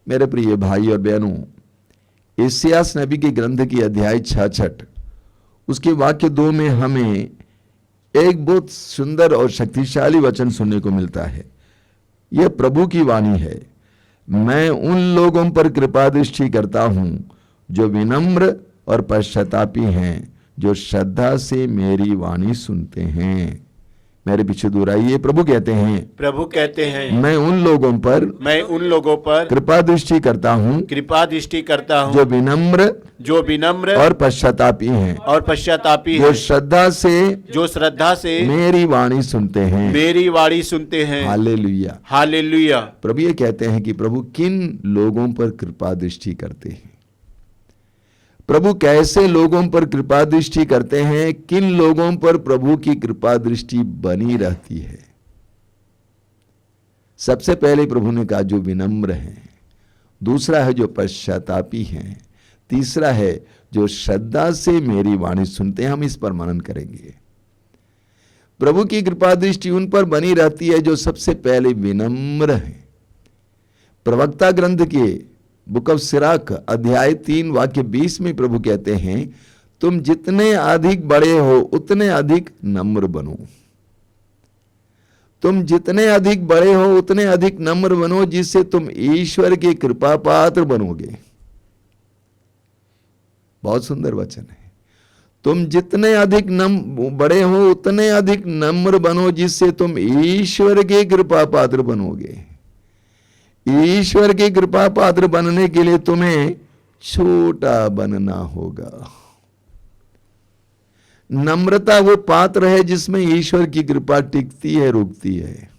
मेरे प्रिय भाई और बहनों, यशायाह नबी के ग्रंथ की अध्याय 66 उसके वाक्य 2 में हमें एक बहुत सुंदर और शक्तिशाली वचन सुनने को मिलता है। यह प्रभु की वाणी है, मैं उन लोगों पर कृपा दृष्टि करता हूं जो विनम्र और पश्चातापी हैं, जो श्रद्धा से मेरी वाणी सुनते हैं। मेरे पीछे दोहराइए, प्रभु कहते हैं मैं उन लोगों पर कृपा दृष्टि करता हूं जो विनम्र और पश्चातापी हैं, जो श्रद्धा से मेरी वाणी सुनते हैं। हालेलुया। प्रभु ये कहते हैं कि प्रभु किन लोगों पर कृपा दृष्टि करते हैं, प्रभु कैसे लोगों पर कृपा दृष्टि करते हैं, किन लोगों पर प्रभु की कृपा दृष्टि बनी रहती है। सबसे पहले प्रभु ने कहा जो विनम्र हैं, दूसरा है जो पश्चातापी हैं, तीसरा है जो श्रद्धा से मेरी वाणी सुनते हैं। हम इस पर मनन करेंगे। प्रभु की कृपा दृष्टि उन पर बनी रहती है जो सबसे पहले विनम्र हैं। प्रवक्ता ग्रंथ के बुक ऑफ सिराक अध्याय 3 वाक्य 20 में प्रभु कहते हैं तुम जितने अधिक बड़े हो उतने अधिक नम्र बनो। तुम जितने अधिक बड़े हो उतने अधिक नम्र बनो, जिससे तुम ईश्वर के कृपा पात्र बनोगे। बहुत सुंदर वचन है। तुम जितने अधिक बड़े हो उतने अधिक नम्र बनो, जिससे तुम ईश्वर के कृपा पात्र बनोगे। ईश्वर के कृपा पात्र बनने के लिए तुम्हें छोटा बनना होगा। नम्रता वो पात्र है जिसमें ईश्वर की कृपा टिकती है, रुकती है।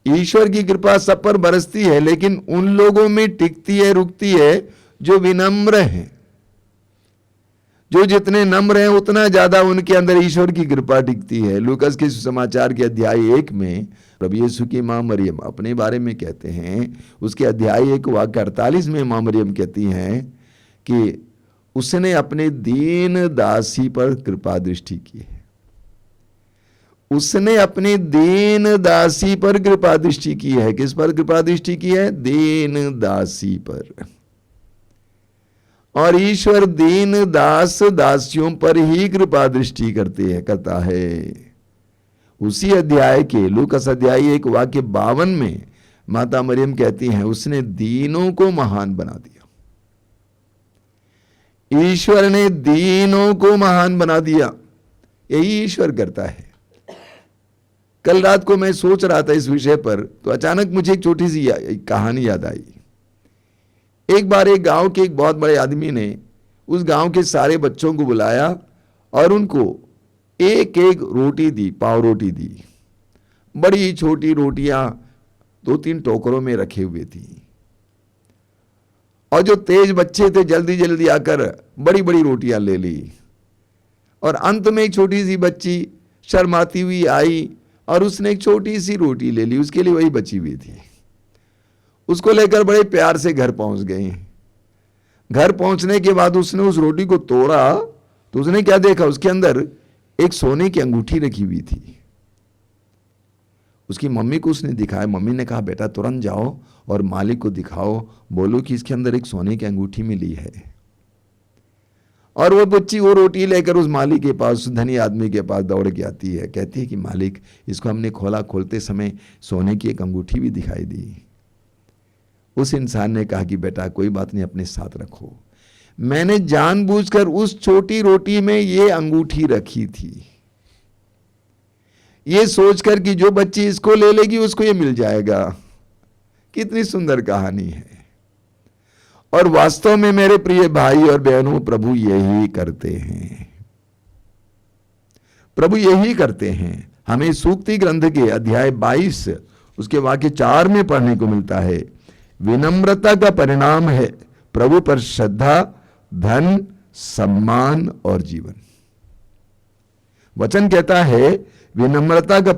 ईश्वर की कृपा सब पर बरसती है, लेकिन उन लोगों में टिकती है, रुकती है जो विनम्र हैं। जो जितने नम्र हैं उतना ज्यादा उनके अंदर ईश्वर की कृपा टिकती है। लूकास के सुसमाचार के अध्याय 1 में प्रभु यीशु की मां मरियम अपने बारे में कहते हैं, उसके अध्याय 1 वाक्य 48 में मां मरियम कहती हैं कि उसने अपने दीन दासी पर कृपा दृष्टि की है। उसने अपनी दीन दासी पर कृपा दृष्टि की है। किस पर कृपा दृष्टि की है? दीन दासी पर। और ईश्वर दीन दास दासियों पर ही कृपा दृष्टि करता है। उसी अध्याय के लूकास अध्याय 1 वाक्य 52 में माता मरियम कहती हैं उसने दीनों को महान बना दिया। ईश्वर ने दीनों को महान बना दिया। यही ईश्वर करता है। कल रात को मैं सोच रहा था इस विषय पर, तो अचानक मुझे एक छोटी सी कहानी याद आई। एक बार एक गांव के एक बहुत बड़े आदमी ने उस गांव के सारे बच्चों को बुलाया और उनको एक एक रोटी दी, पाव रोटी दी। बड़ी छोटी रोटियां 2-3 टोकरों में रखे हुए थी। और जो तेज बच्चे थे जल्दी जल्दी आकर बड़ी बड़ी रोटियां ले ली। और अंत में एक छोटी सी बच्ची शर्माती हुई आई और उसने एक छोटी सी रोटी ले ली, उसके लिए वही बची हुई थी। उसको लेकर बड़े प्यार से घर पहुंच गई। घर पहुंचने के बाद उसने उस रोटी को तोड़ा तो उसने क्या देखा, उसके अंदर एक सोने की अंगूठी रखी हुई थी। उसकी मम्मी को उसने दिखाया। मम्मी ने कहा बेटा तुरंत जाओ और मालिक को दिखाओ, बोलो कि इसके अंदर एक सोने की अंगूठी मिली है। और वो बच्ची वो रोटी लेकर उस मालिक के पास, उस धनी आदमी के पास दौड़ के आती है। कहती है कि मालिक इसको हमने खोला, खोलते समय सोने की एक अंगूठी भी दिखाई दी। उस इंसान ने कहा कि बेटा कोई बात नहीं, अपने साथ रखो। मैंने जानबूझकर उस छोटी रोटी में ये अंगूठी रखी थी, ये सोचकर कि जो बच्ची इसको ले लेगी उसको ये मिल जाएगा। कितनी सुंदर कहानी है। और वास्तव में मेरे प्रिय भाई और बहनों, प्रभु यही करते हैं। प्रभु यही करते हैं। हमें सूक्ति ग्रंथ के अध्याय 22 उसके वाक्य 4 में पढ़ने को मिलता है, विनम्रता का परिणाम है प्रभु पर श्रद्धा, धन, सम्मान और जीवन। वचन कहता है विनम्रता का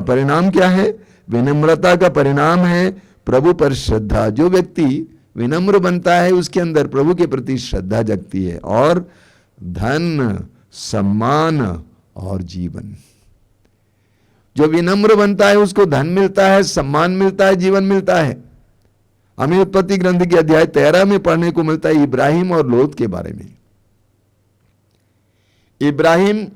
परिणाम क्या है? विनम्रता का परिणाम है प्रभु पर श्रद्धा। जो व्यक्ति विनम्र बनता है उसके अंदर प्रभु के प्रति श्रद्धा जगती है। और धन, सम्मान और जीवन। जो विनम्र बनता है उसको धन मिलता है, सम्मान मिलता है, जीवन मिलता है। हमें उत्पत्ति ग्रंथ के अध्याय 13 में पढ़ने को मिलता है इब्राहिम और लोत के बारे में। इब्राहिम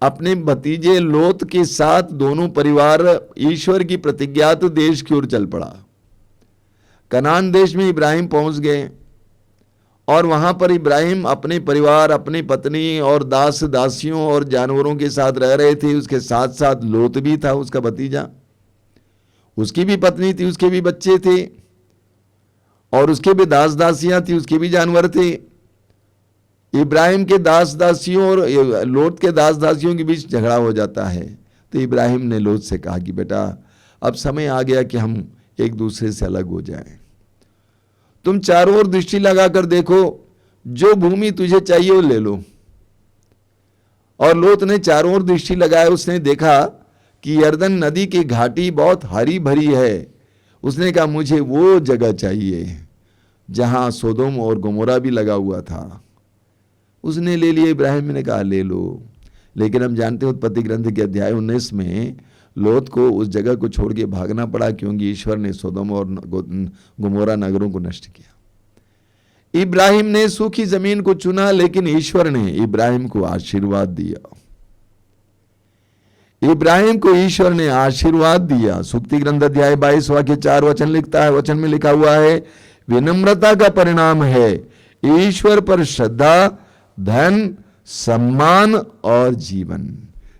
अपने भतीजे लोत के साथ दोनों परिवार ईश्वर की प्रतिज्ञात देश की ओर चल पड़ा। कनान देश में इब्राहिम पहुंच गए और वहां पर इब्राहिम अपने परिवार, अपनी पत्नी और दास दासियों और जानवरों के साथ रह रहे थे। उसके साथ साथ लोत भी था, उसका भतीजा, उसकी भी पत्नी थी, उसके भी बच्चे थे और उसके भी दास दासियां थी, उसके भी जानवर थे। इब्राहिम के दास दासियों और लोत के दास दासियों के बीच झगड़ा हो जाता है। तो इब्राहिम ने लोत से कहा कि बेटा अब समय आ गया कि हम एक दूसरे से अलग हो जाएं। तुम चारों ओर दृष्टि लगाकर देखो, जो भूमि तुझे चाहिए वो ले लो। और लोत ने चारों ओर दृष्टि लगाया, उसने देखा कि यरदन नदी की घाटी बहुत हरी भरी है। उसने कहा मुझे वो जगह चाहिए जहां सोदोम और गोमोरा भी लगा हुआ था। उसने ले लिया। इब्राहिम ने कहा ले लो। लेकिन हम जानते हैं उत्पत्ति ग्रंथ के अध्याय 19 में लोत को उस जगह को छोड़ के भागना पड़ा, क्योंकि ईश्वर ने सोदोम और गोमोरा नगरों को नष्ट किया। इब्राहिम ने सूखी जमीन को चुना, लेकिन ईश्वर ने इब्राहिम को आशीर्वाद दिया। इब्राहिम को ईश्वर ने आशीर्वाद दिया। सुक्ति ग्रंथ अध्याय 22 वाक्य 4 वचन लिखता है, वचन में लिखा हुआ है, विनम्रता का परिणाम है ईश्वर पर श्रद्धा, धन, सम्मान और जीवन।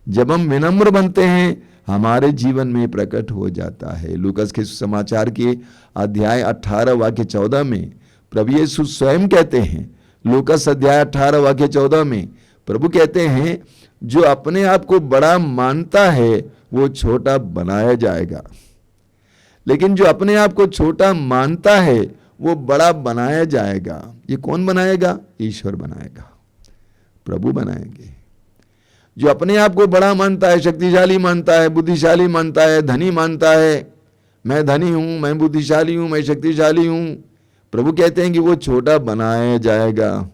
जब हम विनम्र बनते हैं हमारे जीवन में प्रकट हो जाता है। लूकास के समाचार के अध्याय 18 वाक्य 14 में प्रभु यीशु स्वयं कहते हैं, लूकास अध्याय 18 वाक्य 14 में प्रभु कहते हैं, जो अपने आप को बड़ा मानता है वो छोटा बनाया जाएगा, लेकिन जो अपने आप को छोटा मानता है वो बड़ा बनाया जाएगा। ये कौन बनाएगा? ईश्वर बनाएगा, प्रभु बनाएंगे। जो अपने आप को बड़ा मानता है, शक्तिशाली मानता है, बुद्धिशाली मानता है, धनी मानता है, मैं धनी हूं, मैं बुद्धिशाली हूं, मैं शक्तिशाली हूं, प्रभु कहते हैं कि वो छोटा बनाया जाएगा।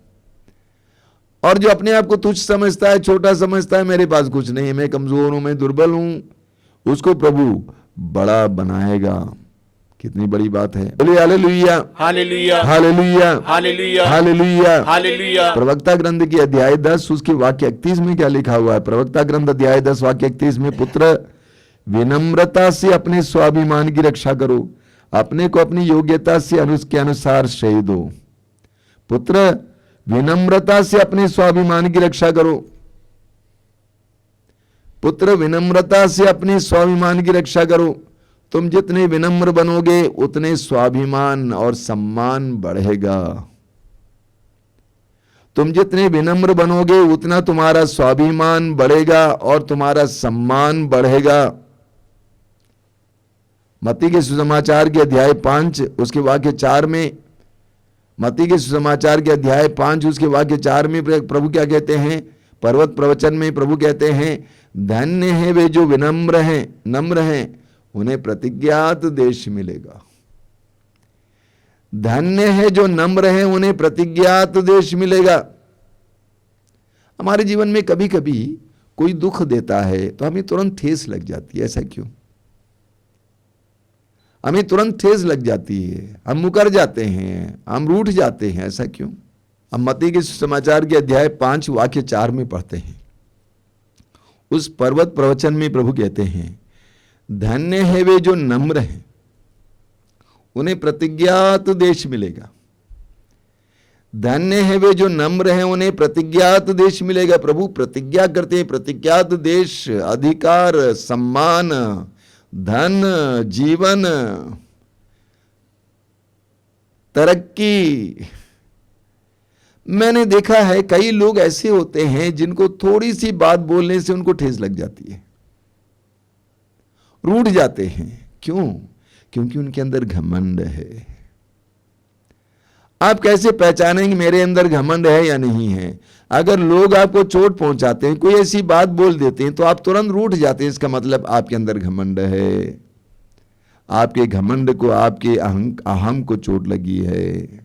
और जो अपने आप को तुच्छ समझता है, छोटा समझता है, मेरे पास कुछ नहीं है, मैं कमजोर हूं, मैं दुर्बल हूं, उसको प्रभु बड़ा बनाएगा। कितनी बड़ी बात है। बोलिए hallelujah, hallelujah, hallelujah, hallelujah, hallelujah, hallelujah. प्रवक्ता ग्रंथ की अध्याय 10 उसके वाक्य 31 में क्या लिखा हुआ है? प्रवक्ता ग्रंथ अध्याय 10 वाक्य 31 में, पुत्र विनम्रता से अपने स्वाभिमान की रक्षा करो, अपने को अपनी योग्यता से के अनुसार श्रेय दो। पुत्र विनम्रता से अपने स्वाभिमान की रक्षा करो। पुत्र विनम्रता से अपने स्वाभिमान की रक्षा करो। तुम जितने विनम्र बनोगे उतने स्वाभिमान और सम्मान बढ़ेगा। तुम जितने विनम्र बनोगे उतना तुम्हारा स्वाभिमान बढ़ेगा और तुम्हारा सम्मान बढ़ेगा। मत्ती के सुसमाचार के अध्याय 5 उसके वाक्य 4 में, मत्ती के सुसमाचार के अध्याय 5 उसके वाक्य 4 में प्रभु क्या कहते हैं? पर्वत प्रवचन में प्रभु कहते हैं, धन्य है वे जो विनम्र हैं, नम्र हैं, उन्हें प्रतिज्ञात देश मिलेगा। धन्य है जो नम्र हैं, उन्हें प्रतिज्ञात देश मिलेगा। हमारे जीवन में कभी कभी कोई दुख देता है तो हमें तुरंत ठेस लग जाती है। ऐसा क्यों? हमें तुरंत ठेस लग जाती है, हम मुकर जाते हैं, हम रूठ जाते हैं। ऐसा क्यों? हम मत्ती के समाचार के अध्याय 5 वाक्य 4 में पढ़ते हैं। उस पर्वत प्रवचन में प्रभु कहते हैं, धन्य है वे जो नम्र हैं, उन्हें प्रतिज्ञात देश मिलेगा। धन्य है वे जो नम्र हैं, उन्हें प्रतिज्ञात देश मिलेगा। प्रभु प्रतिज्ञा करते हैं, प्रतिज्ञात देश, अधिकार, सम्मान, धन, जीवन, तरक्की। मैंने देखा है कई लोग ऐसे होते हैं जिनको थोड़ी सी बात बोलने से उनको ठेस लग जाती है, रूठ जाते हैं। क्यों? क्योंकि उनके अंदर घमंड है। आप कैसे पहचानेंगे मेरे अंदर घमंड है या नहीं है? अगर लोग आपको चोट पहुंचाते हैं, कोई ऐसी बात बोल देते हैं तो आप तुरंत रूठ जाते हैं, इसका मतलब आपके अंदर घमंड है। आपके घमंड को, आपके अहम को चोट लगी है।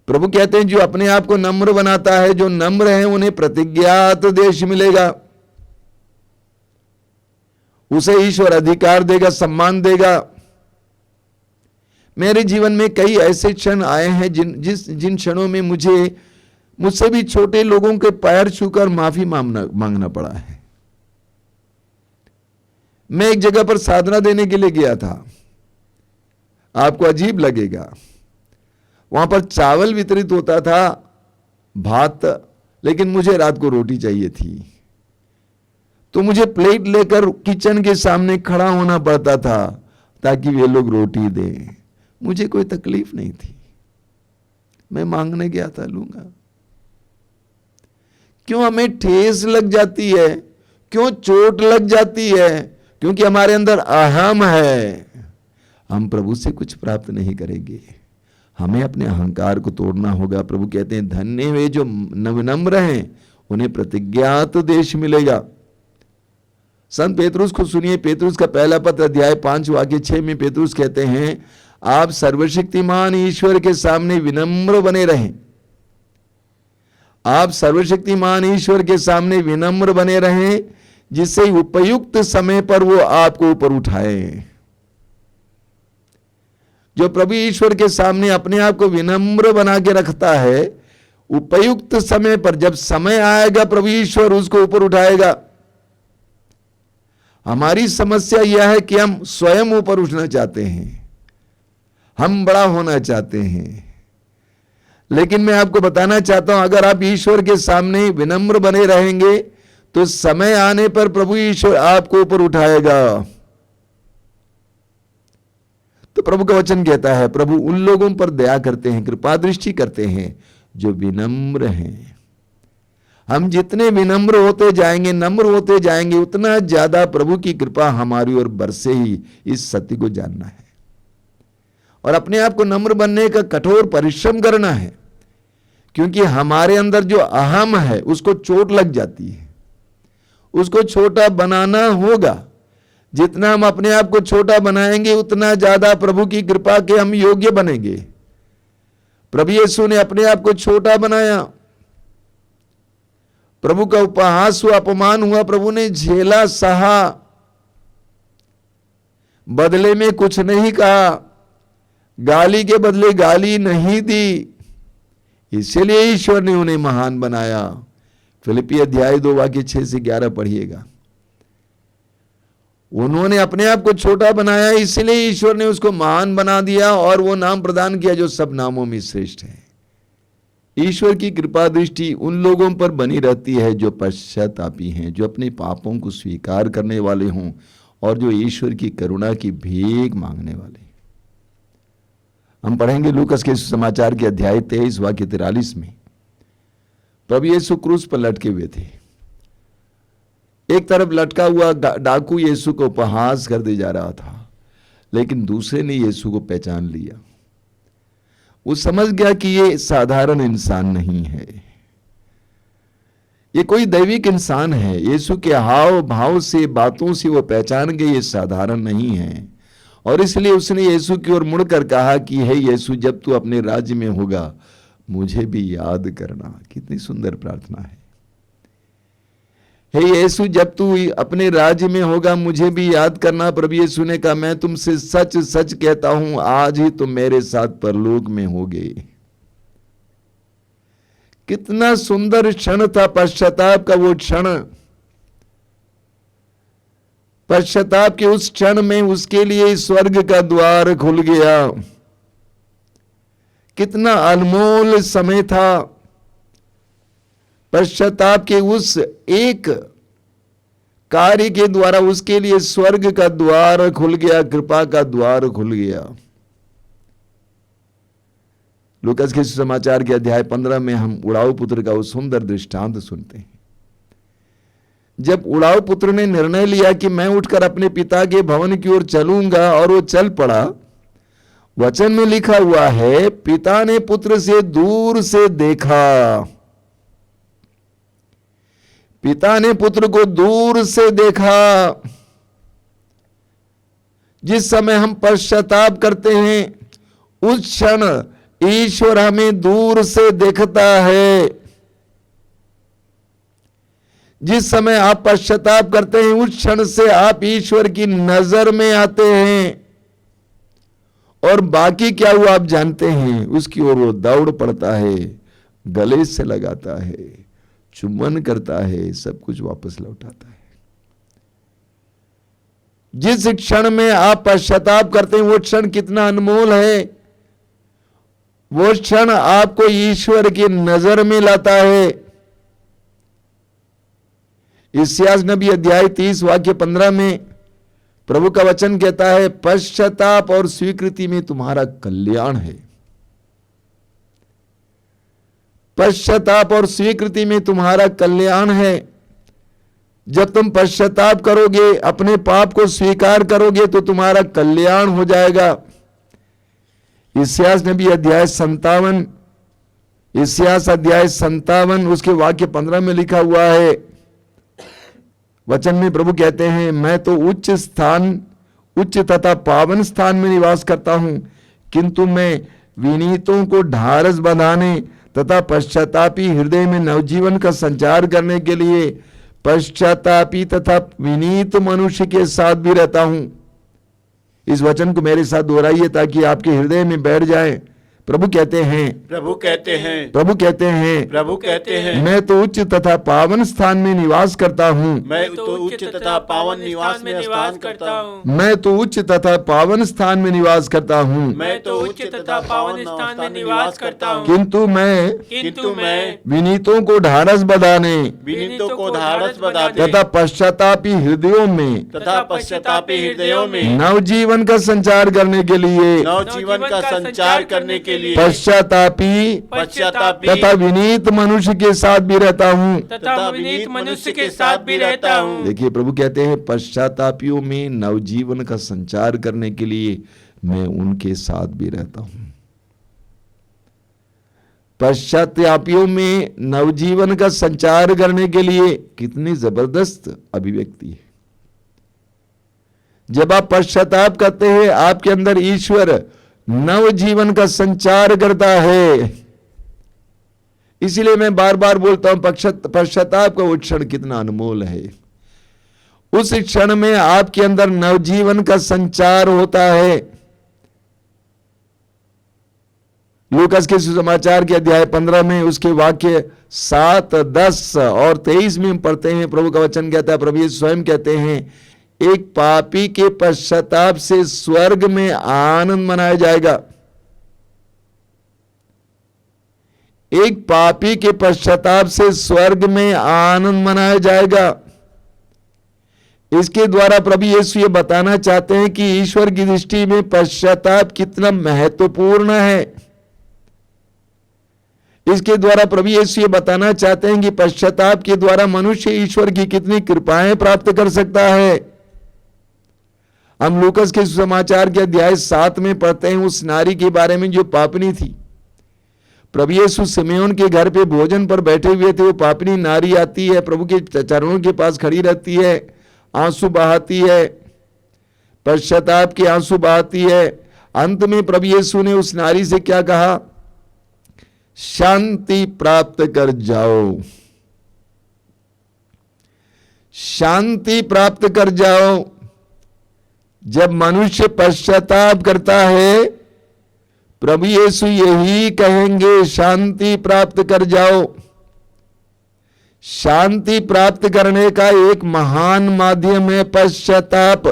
प्रभु कहते हैं जो अपने आप को नम्र बनाता है, जो नम्र है, उन्हें प्रतिज्ञात देश मिलेगा। उसे ईश्वर अधिकार देगा, सम्मान देगा। मेरे जीवन में कई ऐसे क्षण आए हैं जिन क्षणों में मुझसे भी छोटे लोगों के पैर छूकर माफी मांगना पड़ा है। मैं एक जगह पर साधना देने के लिए गया था, आपको अजीब लगेगा, वहां पर चावल वितरित होता था, भात, लेकिन मुझे रात को रोटी चाहिए थी, तो मुझे प्लेट लेकर किचन के सामने खड़ा होना पड़ता था ताकि वे लोग रोटी दें। मुझे कोई तकलीफ नहीं थी, मैं मांगने गया था, लूंगा। क्यों हमें ठेस लग जाती है, क्यों चोट लग जाती है? क्योंकि हमारे अंदर अहम है। हम प्रभु से कुछ प्राप्त नहीं करेंगे, हमें अपने अहंकार को तोड़ना होगा। प्रभु कहते हैं धन्य वे जो विनम्र हैं, उन्हें प्रतिज्ञात देश मिलेगा। संत पेतरुस को सुनिए, पेतरुस का पहला पत्र अध्याय 5 वाक्य 6 में पेतरुस कहते हैं, आप सर्वशक्तिमान ईश्वर के सामने विनम्र बने रहें। आप सर्वशक्तिमान ईश्वर के सामने विनम्र बने रहें, जिससे उपयुक्त समय पर वो आपको ऊपर उठाए। जो प्रभु ईश्वर के सामने अपने आप को विनम्र बना के रखता है, उपयुक्त समय पर जब समय आएगा प्रभु ईश्वर उसको ऊपर उठाएगा। हमारी समस्या यह है कि हम स्वयं ऊपर उठना चाहते हैं, हम बड़ा होना चाहते हैं। लेकिन मैं आपको बताना चाहता हूं, अगर आप ईश्वर के सामने विनम्र बने रहेंगे तो समय आने पर प्रभु ईश्वर आपको ऊपर उठाएगा। तो प्रभु का वचन कहता है, प्रभु उन लोगों पर दया करते हैं, कृपा दृष्टि करते हैं जो विनम्र हैं। हम जितने विनम्र होते जाएंगे, नम्र होते जाएंगे, उतना ज्यादा प्रभु की कृपा हमारी ओर बरसे ही। इस सत्य को जानना है और अपने आप को नम्र बनने का कठोर परिश्रम करना है, क्योंकि हमारे अंदर जो अहम है उसको चोट लग जाती है, उसको छोटा बनाना होगा। जितना हम अपने आप को छोटा बनाएंगे उतना ज्यादा प्रभु की कृपा के हम योग्य बनेंगे। प्रभु यीशु ने अपने आप को छोटा बनाया, प्रभु का उपहास हुआ, अपमान हुआ, प्रभु ने झेला, सहा, बदले में कुछ नहीं कहा, गाली के बदले गाली नहीं दी, इसलिए ईश्वर ने उन्हें महान बनाया। फिलिप्पी अध्याय 2 वाक्य 6 से 11 पढ़िएगा। उन्होंने अपने आप को छोटा बनाया, इसलिए ईश्वर ने उसको महान बना दिया और वो नाम प्रदान किया जो सब नामों में श्रेष्ठ है। ईश्वर की कृपा दृष्टि उन लोगों पर बनी रहती है जो पश्चातापी हैं, जो अपने पापों को स्वीकार करने वाले हों और जो ईश्वर की करुणा की भीख मांगने वाले। हम पढ़ेंगे लूकस के समाचार के अध्याय 23 वाक्य 43 में। प्रभु यीशु क्रूस पर लटके हुए थे, एक तरफ लटका हुआ डाकू यीशु को उपहास कर दे जा रहा था, लेकिन दूसरे ने यीशु को पहचान लिया। वो समझ गया कि ये साधारण इंसान नहीं है, ये कोई दैविक इंसान है। यीशु के हाव भाव से, बातों से वो पहचान गए ये साधारण नहीं है। और इसलिए उसने यीशु की ओर मुड़कर कहा कि हे यीशु, जब तू अपने राज्य में होगा मुझे भी याद करना। कितनी सुंदर प्रार्थना है। हे यीशु, जब तू अपने राज्य में होगा मुझे भी याद करना। प्रभु यीशु ने कहा, मैं तुमसे सच सच कहता हूं, आज ही तुम मेरे साथ परलोक में होगे। कितना सुंदर क्षण था पश्चाताप का वो क्षण। पश्चाताप के उस क्षण में उसके लिए स्वर्ग का द्वार खुल गया। कितना अनमोल समय था। पश्चाताप के उस एक कार्य के द्वारा उसके लिए स्वर्ग का द्वार खुल गया, कृपा का द्वार खुल गया। लूकास के समाचार के अध्याय 15 में हम उड़ाऊ पुत्र का वो सुंदर दृष्टांत सुनते हैं। जब उड़ाऊ पुत्र ने निर्णय लिया कि मैं उठकर अपने पिता के भवन की ओर चलूंगा, और वो चल पड़ा, वचन में लिखा हुआ है, पिता ने पुत्र से दूर से देखा। पिता ने पुत्र को दूर से देखा। जिस समय हम पश्चाताप करते हैं उस क्षण ईश्वर हमें दूर से देखता है। जिस समय आप पश्चाताप करते हैं उस क्षण से आप ईश्वर की नजर में आते हैं। और बाकी क्या हुआ आप जानते हैं। उसकी ओर वो दौड़ पड़ता है, गले से लगाता है, चुम्बन करता है, सब कुछ वापस लौटाता है। जिस क्षण में आप पश्चाताप करते हैं वो क्षण कितना अनमोल है। वो क्षण आपको ईश्वर की नजर में लाता है। इस्यास नबी अध्याय 30 वाक्य 15 में प्रभु का वचन कहता है, पश्चाताप और स्वीकृति में तुम्हारा कल्याण है। पश्चाताप और स्वीकृति में तुम्हारा कल्याण है। जब तुम पश्चाताप करोगे, अपने पाप को स्वीकार करोगे तो तुम्हारा कल्याण हो जाएगा। इस्यास नबी अध्याय 57, इस्यास अध्याय 57 उसके वाक्य 15 में लिखा हुआ है। वचन में प्रभु कहते हैं, मैं तो उच्च तथा पावन स्थान में निवास करता हूं, किंतु मैं विनीतों को ढाढ़स बंधाने तथा पश्चातापी हृदय में नवजीवन का संचार करने के लिए पश्चातापी तथा विनीत मनुष्य के साथ भी रहता हूं। इस वचन को मेरे साथ दोहराइए ताकि आपके हृदय में बैठ जाए। प्रभु कहते हैं, प्रभु कहते हैं, प्रभु कहते हैं, प्रभु कहते हैं, मैं तो उच्च तथा पावन स्थान में निवास करता हूँ। मैं तो उच्च तथा पावन निवास में स्थान करता हूँ। मैं तो उच्च तथा पावन स्थान में निवास करता हूँ। मैं तो उच्च तथा पावन स्थान में निवास करता हूँ। किंतु मैं विनीतों को ढाढ़स बंधाने विनीतों को ढाढ़स बंधाने तथा पश्चातापी हृदयों में तथा पश्चातापी हृदयों में नवजीवन का संचार करने के लिए नवजीवन का संचार करने के लिए पश्चातापी तथा विनीत मनुष्य के साथ भी रहता हूँ। तथा विनीत मनुष्य के साथ भी रहता हूँ। देखिए प्रभु कहते हैं, पश्चातापियों में नवजीवन का संचार करने के लिए मैं उनके साथ भी रहता हूं। पश्चातापियों में नवजीवन का संचार करने के लिए कितनी जबरदस्त अभिव्यक्ति है। जब आप पश्चाताप करते हैं, आपके अंदर ईश्वर नवजीवन का संचार करता है। इसीलिए मैं बार बार बोलता हूं, पश्चाताप का वो क्षण कितना अनमोल है। उस क्षण में आपके अंदर नवजीवन का संचार होता है। लूकास के सुसमाचार के अध्याय 15 में उसके वाक्य 7, 10 और 23 में हम पढ़ते हैं। प्रभु का वचन कहता है, प्रभु यीशु स्वयं कहते हैं, एक पापी के पश्चाताप से स्वर्ग में आनंद मनाया जाएगा। एक पापी के पश्चाताप से स्वर्ग में आनंद मनाया जाएगा। इसके द्वारा प्रभु यीशु ये बताना चाहते हैं कि ईश्वर की दृष्टि में पश्चाताप कितना महत्वपूर्ण है। इसके द्वारा प्रभु यीशु ये बताना चाहते हैं कि पश्चाताप के द्वारा मनुष्य ईश्वर की कितनी कृपाएं प्राप्त कर सकता है। हम लूकास के सुसमाचार के अध्याय 7 में पढ़ते हैं उस नारी के बारे में जो पापनी थी। प्रभु यीशु सिमेयोन के घर पे भोजन पर बैठे हुए थे। वो पापनी नारी आती है, प्रभु के चरणों के पास खड़ी रहती है, आंसू बहाती है, पश्चाताप के आंसू बहाती है। अंत में प्रभु यीशु ने उस नारी से क्या कहा? शांति प्राप्त कर जाओ, शांति प्राप्त कर जाओ। जब मनुष्य पश्चाताप करता है, प्रभु यीशु यही कहेंगे, शांति प्राप्त कर जाओ। शांति प्राप्त करने का एक महान माध्यम है पश्चाताप।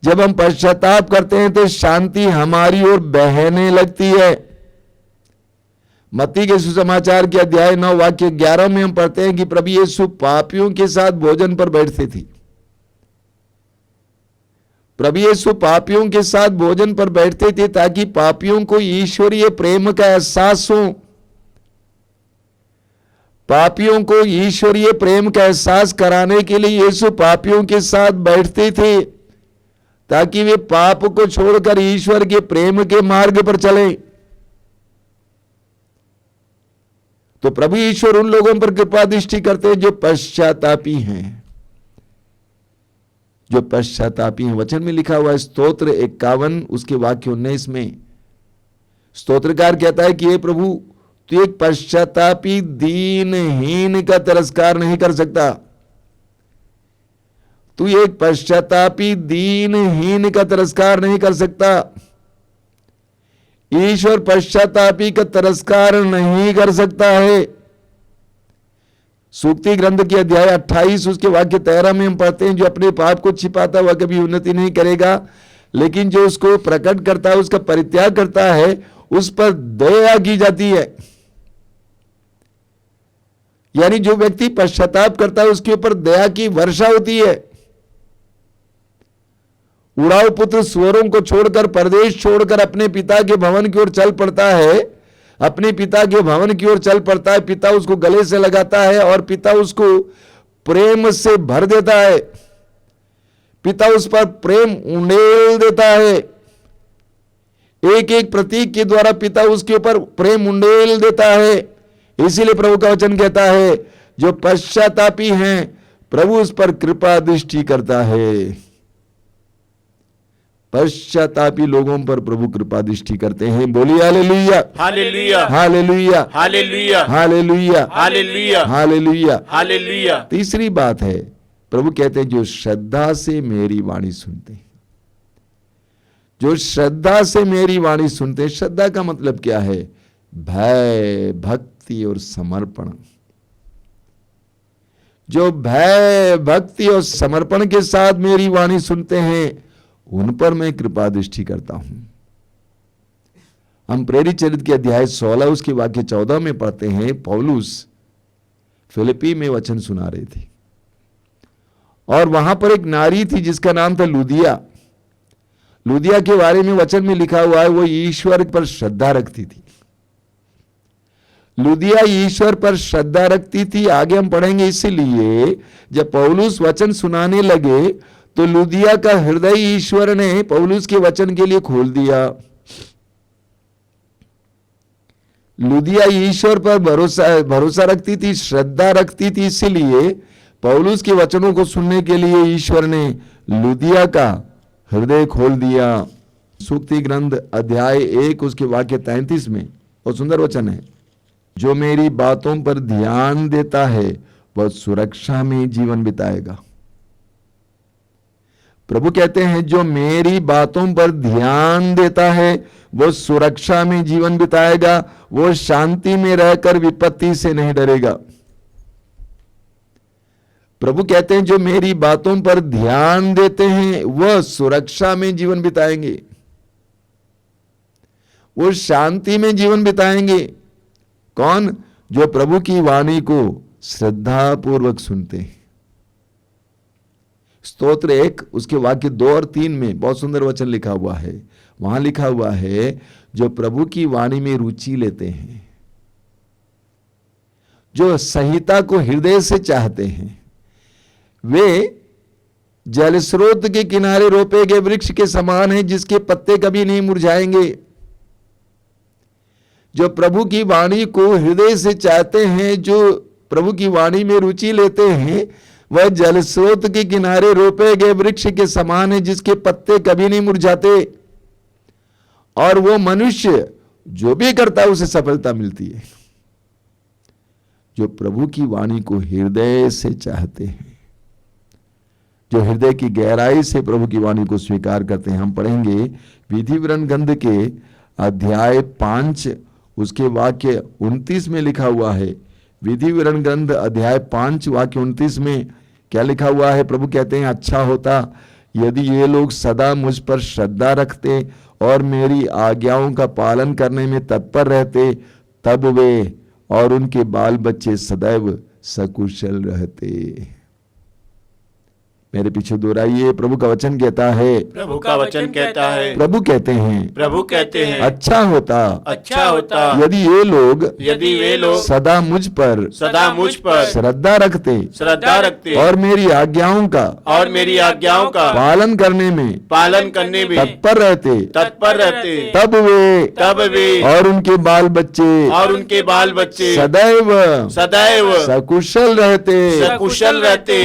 जब हम पश्चाताप करते हैं तो शांति हमारी ओर बहने लगती है। मत्ती के सुसमाचार के अध्याय 9 वाक्य 11 में हम पढ़ते हैं कि प्रभु यीशु पापियों के साथ भोजन पर बैठते थे। प्रभु यीशु पापियों के साथ भोजन पर बैठते थे ताकि पापियों को ईश्वरीय प्रेम का एहसास हो। पापियों को ईश्वरीय प्रेम का एहसास कराने के लिए यीशु पापियों के साथ बैठते थे ताकि वे पाप को छोड़कर ईश्वर के प्रेम के मार्ग पर चलें। तो प्रभु ईश्वर उन लोगों पर कृपा दृष्टि करते हैं जो पश्चातापी हैं, जो पश्चातापी हैं। वचन में लिखा हुआ है स्तोत्र 51 उसके वाक्य 19 में स्तोत्रकार कहता है कि हे प्रभु, तू एक पश्चातापी दीनहीन का तिरस्कार नहीं कर सकता। तू एक पश्चातापी दीनहीन का तिरस्कार नहीं कर सकता। ईश्वर पश्चातापी का तिरस्कार नहीं कर सकता है। सूक्ति ग्रंथ के अध्याय 28 उसके वाक्य 13 में हम पढ़ते हैं, जो अपने पाप को छिपाता वह कभी उन्नति नहीं करेगा, लेकिन जो उसको प्रकट करता है, उसका परित्याग करता है, उस पर दया की जाती है। यानी जो व्यक्ति पश्चाताप करता है उसके ऊपर दया की वर्षा होती है। उड़ाऊ पुत्र स्वरों को छोड़कर, परदेश छोड़कर अपने पिता के भवन की ओर चल पड़ता है। अपने पिता के भवन की ओर चल पड़ता है। पिता उसको गले से लगाता है और पिता उसको प्रेम से भर देता है। पिता उस पर प्रेम उंडेल देता है। एक एक प्रतीक के द्वारा पिता उसके ऊपर प्रेम उंडेल देता है। इसीलिए प्रभु का वचन कहता है, जो पश्चातापी हैं प्रभु उस पर कृपा दृष्टि करता है। पश्चातापी लोगों पर प्रभु कृपा दृष्टि करते हैं। बोलिए hallelujah, hallelujah, hallelujah, hallelujah, hallelujah, hallelujah, hallelujah. Hallelujah. तीसरी बात है, प्रभु कहते हैं जो श्रद्धा से मेरी वाणी सुनते हैं। जो श्रद्धा से मेरी वाणी सुनते हैं। श्रद्धा का मतलब क्या है? भय, भक्ति और समर्पण। जो भय, भक्ति और समर्पण के साथ मेरी वाणी सुनते हैं, उन पर मैं कृपा दृष्टि करता हूं। हम प्रेरित चरित्र के अध्याय 16 उसके वाक्य 14 में पढ़ते हैं, पौलुस फिलिप्पी में वचन सुना रहे थे और वहां पर एक नारी थी जिसका नाम था लुदिया। लुदिया के बारे में वचन में लिखा हुआ है, वो ईश्वर पर श्रद्धा रखती थी। लुदिया ईश्वर पर श्रद्धा रखती थी। आगे हम पढ़ेंगे। इसीलिए जब पौलुस वचन सुनाने लगे तो लुदिया का हृदय ईश्वर ने पौलुस के वचन के लिए खोल दिया। लुदिया ईश्वर पर भरोसा रखती थी, श्रद्धा रखती थी। इसीलिए पौलुस के वचनों को सुनने के लिए ईश्वर ने लुदिया का हृदय खोल दिया। सूक्ति ग्रंथ अध्याय 1 उसके वाक्य 33 में बहुत सुंदर वचन है, जो मेरी बातों पर ध्यान देता है वह सुरक्षा में जीवन बिताएगा। प्रभु कहते हैं जो मेरी बातों पर ध्यान देता है वो सुरक्षा में जीवन बिताएगा, वो शांति में रहकर विपत्ति से नहीं डरेगा। प्रभु कहते हैं जो मेरी बातों पर ध्यान देते हैं वह सुरक्षा में जीवन बिताएंगे, वो शांति में जीवन बिताएंगे। कौन? जो प्रभु की वाणी को श्रद्धा पूर्वक सुनते हैं। स्तोत्र 1 उसके वाक्य 2 और 3 में बहुत सुंदर वचन लिखा हुआ है। वहां लिखा हुआ है, जो प्रभु की वाणी में रुचि लेते हैं, जो संहिता को हृदय से चाहते हैं, वे जलस्रोत के किनारे रोपे गए वृक्ष के समान हैं, जिसके पत्ते कभी नहीं मुरझाएंगे। जो प्रभु की वाणी को हृदय से चाहते हैं, जो प्रभु की वाणी में रुचि लेते हैं, वह जलस्रोत के किनारे रोपे गए वृक्ष के समान है, जिसके पत्ते कभी नहीं मुरझाते। और वो मनुष्य जो भी करता है उसे सफलता मिलती है। जो प्रभु की वाणी को हृदय से चाहते हैं, जो हृदय की गहराई से प्रभु की वाणी को स्वीकार करते हैं। हम पढ़ेंगे विधि विवरण ग्रंथ के अध्याय 5 उसके वाक्य 29 में लिखा हुआ है। विधि विवरण ग्रंथ अध्याय 5 वाक्य 29 में क्या लिखा हुआ है? प्रभु कहते हैं, अच्छा होता यदि ये लोग सदा मुझ पर श्रद्धा रखते और मेरी आज्ञाओं का पालन करने में तत्पर रहते, तब वे और उनके बाल बच्चे सदैव सकुशल रहते। मेरे पीछे दोहराइए, प्रभु का वचन कहता है, प्रभु का वचन कहता है, प्रभु कहते हैं, प्रभु कहते हैं, अच्छा होता यदि ये लोग सदा मुझ पर श्रद्धा रखते और मेरी आज्ञाओं का पालन करने में तत्पर रहते, तब वे और उनके बाल बच्चे सदैव सकुशल रहते।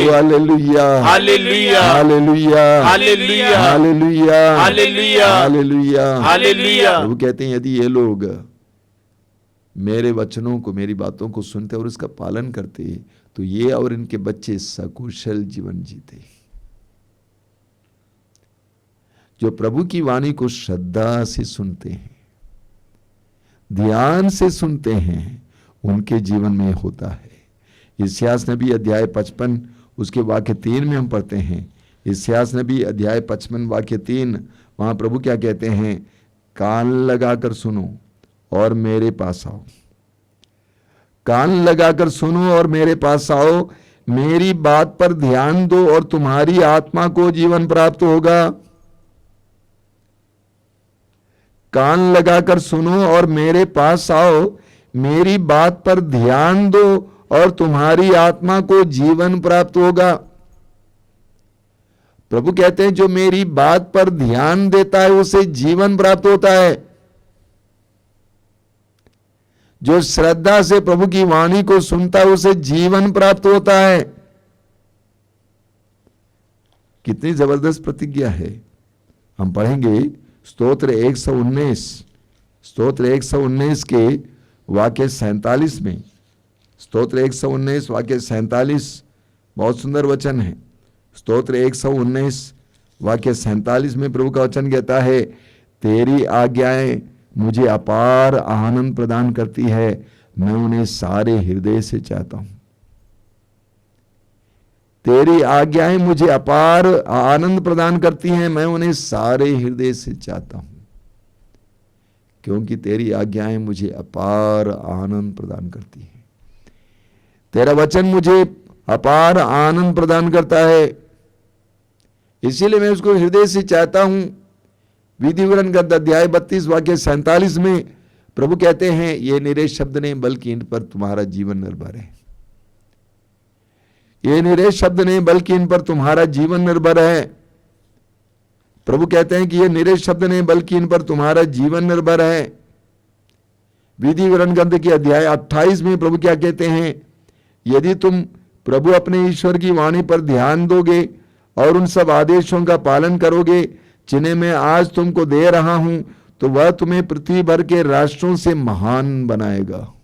Hallelujah, hallelujah, hallelujah, hallelujah, hallelujah, hallelujah, hallelujah, hallelujah. प्रभु कहते हैं यदि ये लोग मेरे वचनों को, मेरी बातों को सुनते और उसका पालन करते तो ये और इनके बच्चे सकुशल जीवन जीते। जो प्रभु की वाणी को श्रद्धा से सुनते हैं, ध्यान से सुनते हैं, उनके जीवन में होता है। इस्यास नबी अध्याय 55 उसके वाक्य 3 में हम पढ़ते हैं। इस्यास नबी अध्याय 55 वाक्य 3, वहां प्रभु क्या कहते हैं? कान लगाकर सुनो और मेरे पास आओ। कान लगाकर सुनो और मेरे पास आओ, मेरी बात पर ध्यान दो और तुम्हारी आत्मा को जीवन प्राप्त होगा। कान लगाकर सुनो और मेरे पास आओ, मेरी बात पर ध्यान दो और तुम्हारी आत्मा को जीवन प्राप्त होगा। प्रभु कहते हैं जो मेरी बात पर ध्यान देता है उसे जीवन प्राप्त होता है। जो श्रद्धा से प्रभु की वाणी को सुनता है उसे जीवन प्राप्त होता है। कितनी जबरदस्त प्रतिज्ञा है। हम पढ़ेंगे स्तोत्र 119 के वाक्य 47 में। स्तोत्र 119 वाक्य 47 बहुत सुंदर वचन है। स्तोत्र 119 वाक्य 47 में प्रभु का वचन कहता है, तेरी आज्ञाएं मुझे अपार आनंद प्रदान करती है, मैं उन्हें सारे हृदय से चाहता हूं। तेरी आज्ञाएं मुझे अपार आनंद प्रदान करती हैं, मैं उन्हें सारे हृदय से चाहता हूं, क्योंकि तेरी आज्ञाएं मुझे अपार आनंद प्रदान करती हैं। तेरा वचन मुझे अपार आनंद प्रदान करता है, इसीलिए मैं उसको हृदय से चाहता हूं। विधि विवरण ग्रंथ अध्याय 32 वाक्य 47 में प्रभु कहते हैं, ये निरे शब्द नहीं बल्कि इन पर तुम्हारा जीवन निर्भर है। ये निरे शब्द नहीं बल्कि इन पर तुम्हारा जीवन निर्भर है। प्रभु कहते हैं कि ये निरे शब्द नहीं बल्कि इन पर तुम्हारा जीवन निर्भर है। विधि विवरण ग्रंथ के अध्याय 28 में प्रभु क्या कहते हैं, यदि तुम प्रभु अपने ईश्वर की वाणी पर ध्यान दोगे और उन सब आदेशों का पालन करोगे जिन्हें मैं आज तुमको दे रहा हूं, तो वह तुम्हें पृथ्वी भर के राष्ट्रों से महान बनाएगा।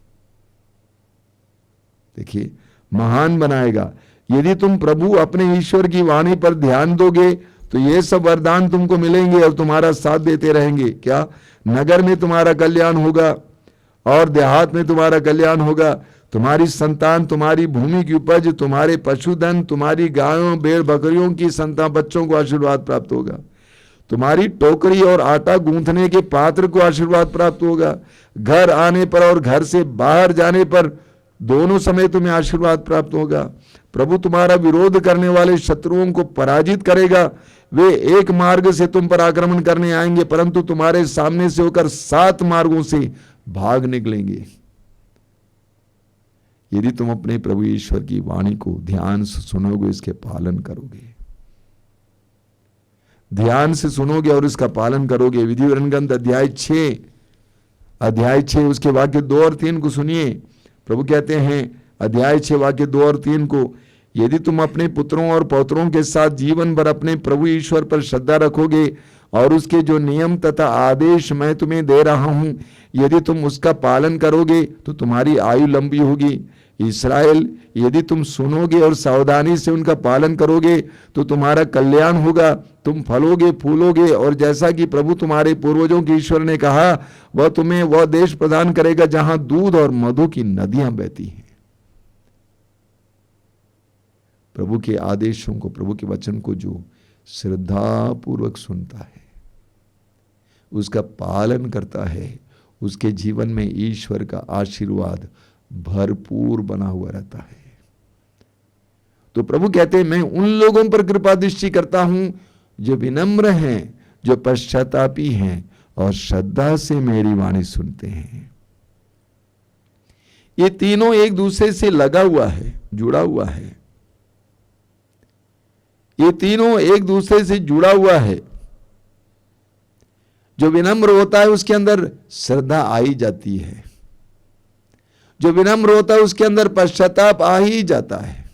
देखिए, महान बनाएगा। यदि तुम प्रभु अपने ईश्वर की वाणी पर ध्यान दोगे तो ये सब वरदान तुमको मिलेंगे और तुम्हारा साथ देते रहेंगे। क्या? नगर में तुम्हारा कल्याण होगा और देहात में तुम्हारा कल्याण होगा। तुम्हारी संतान, तुम्हारी भूमि की उपज, तुम्हारे पशुधन, तुम्हारी गायों भेड़ बकरियों की संतान बच्चों को आशीर्वाद प्राप्त होगा। तुम्हारी टोकरी और आटा गूंथने के पात्र को आशीर्वाद प्राप्त होगा। घर आने पर और घर से बाहर जाने पर दोनों समय तुम्हें आशीर्वाद प्राप्त होगा। प्रभु तुम्हारा विरोध करने वाले शत्रुओं को पराजित करेगा। वे एक मार्ग से तुम पर आक्रमण करने आएंगे, परंतु तुम्हारे सामने से होकर 7 मार्गों से भाग निकलेंगे। यदि तुम अपने प्रभु ईश्वर की वाणी को ध्यान से सुनोगे, इसके पालन करोगे, ध्यान से सुनोगे और इसका पालन करोगे। विधि विवरण ग्रंथ अध्याय 6 उसके वाक्य 2 और 3 को सुनिए। प्रभु कहते हैं अध्याय 6 वाक्य 2 और 3 को, यदि तुम अपने पुत्रों और पौत्रों के साथ जीवन भर अपने प्रभु ईश्वर पर श्रद्धा रखोगे और उसके जो नियम तथा आदेश मैं तुम्हें दे रहा हूं, यदि तुम उसका पालन करोगे तो तुम्हारी आयु लंबी होगी। इस्राएल, यदि तुम सुनोगे और सावधानी से उनका पालन करोगे तो तुम्हारा कल्याण होगा, तुम फलोगे फूलोगे, और जैसा कि प्रभु तुम्हारे पूर्वजों के ईश्वर ने कहा, वह तुम्हें वह देश प्रदान करेगा जहां दूध और मधु की नदियां बहती हैं। प्रभु के आदेशों को, प्रभु के वचन को जो श्रद्धा पूर्वक सुनता है, उसका पालन करता है, उसके जीवन में ईश्वर का आशीर्वाद भरपूर बना हुआ रहता है। तो प्रभु कहते हैं, मैं उन लोगों पर कृपा दृष्टि करता हूं जो विनम्र हैं, जो पश्चातापी हैं और श्रद्धा से मेरी वाणी सुनते हैं। ये तीनों एक दूसरे से लगा हुआ है, जुड़ा हुआ है। ये तीनों एक दूसरे से जुड़ा हुआ है। जो विनम्र होता है उसके अंदर श्रद्धा आ ही जाती है। जो विनम्र होता है उसके अंदर पश्चाताप आ ही जाता है।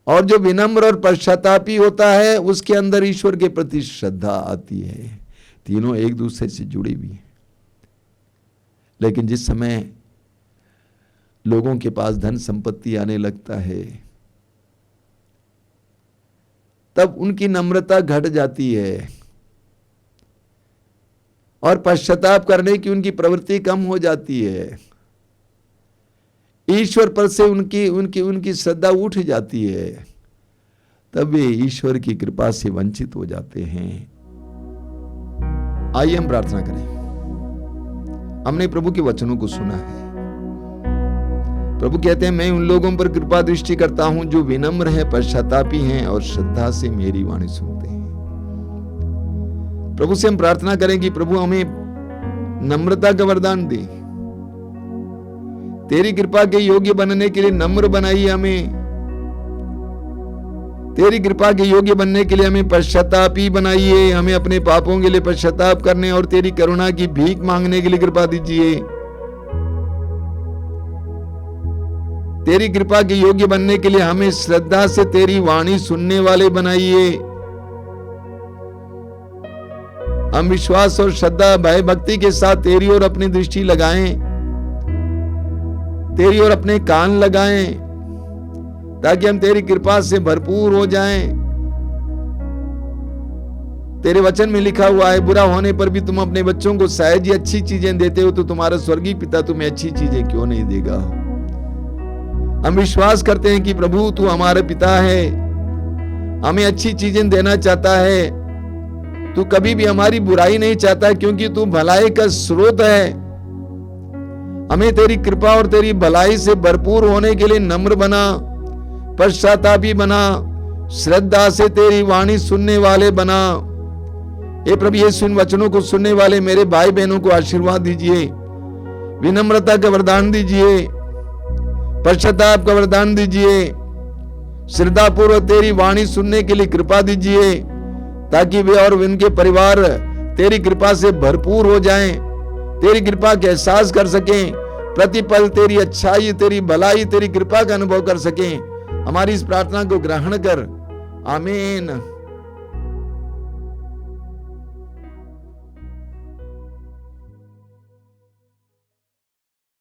और जो विनम्र और पश्चातापी होता है उसके अंदर ईश्वर के प्रति श्रद्धा आती है। तीनों एक दूसरे से जुड़ी हुई हैं। लेकिन जिस समय लोगों के पास धन संपत्ति आने लगता है, तब उनकी नम्रता घट जाती है। और पश्चाताप करने की उनकी प्रवृत्ति कम हो जाती है, ईश्वर पर से उनकी उनकी उनकी श्रद्धा उठ जाती है, तब वे ईश्वर की कृपा से वंचित हो जाते हैं। आइए हम प्रार्थना करें। हमने प्रभु के वचनों को सुना है। प्रभु कहते हैं, मैं उन लोगों पर कृपा दृष्टि करता हूं जो विनम्र हैं, पश्चातापी हैं और श्रद्धा से मेरी वाणी सुनते हैं। प्रभु से हम प्रार्थना करें कि प्रभु हमें नम्रता का वरदान दे। तेरी कृपा के योग्य बनने के लिए नम्र बनाइए हमें। तेरी कृपा के योग्य बनने के लिए हमें पश्चातापी बनाइए। हमें अपने पापों के लिए पश्चाताप करने और तेरी करुणा की भीख मांगने के लिए कृपा दीजिए। तेरी कृपा के योग्य बनने के लिए हमें श्रद्धा से तेरी वाणी सुनने वाले बनाइए। हम विश्वास और श्रद्धा, भय, भक्ति के साथ तेरी ओर अपनी दृष्टि लगाएं, तेरी ओर अपने कान लगाएं, ताकि हम तेरी कृपा से भरपूर हो जाएं। तेरे वचन में लिखा हुआ है, बुरा होने पर भी तुम अपने बच्चों को शायद ही अच्छी चीजें देते हो, तो तुम्हारा स्वर्गीय पिता तुम्हें अच्छी चीजें क्यों नहीं देगा। हम विश्वास करते हैं कि प्रभु तू हमारा पिता है, हमें अच्छी चीजें देना चाहता है। तू कभी भी हमारी बुराई नहीं चाहता, क्योंकि तू भलाई का स्रोत है। हमें तेरी कृपा और तेरी भलाई से भरपूर होने के लिए नम्र बना, पश्चातापी बना, श्रद्धा से तेरी वाणी सुनने वाले बना। हे प्रभु यीशु, इन वचनों को सुनने वाले मेरे भाई बहनों को आशीर्वाद दीजिए, विनम्रता का वरदान दीजिए, पश्चाताप का वरदान दीजिए, श्रद्धापूर्वक तेरी वाणी सुनने के लिए कृपा दीजिए, ताकि वे और उनके परिवार तेरी कृपा से भरपूर हो जाएं, तेरी कृपा का एहसास कर सकें, प्रतिपल तेरी अच्छाई, तेरी भलाई, तेरी कृपा का अनुभव कर सकें। हमारी इस प्रार्थना को ग्रहण कर। आमीन।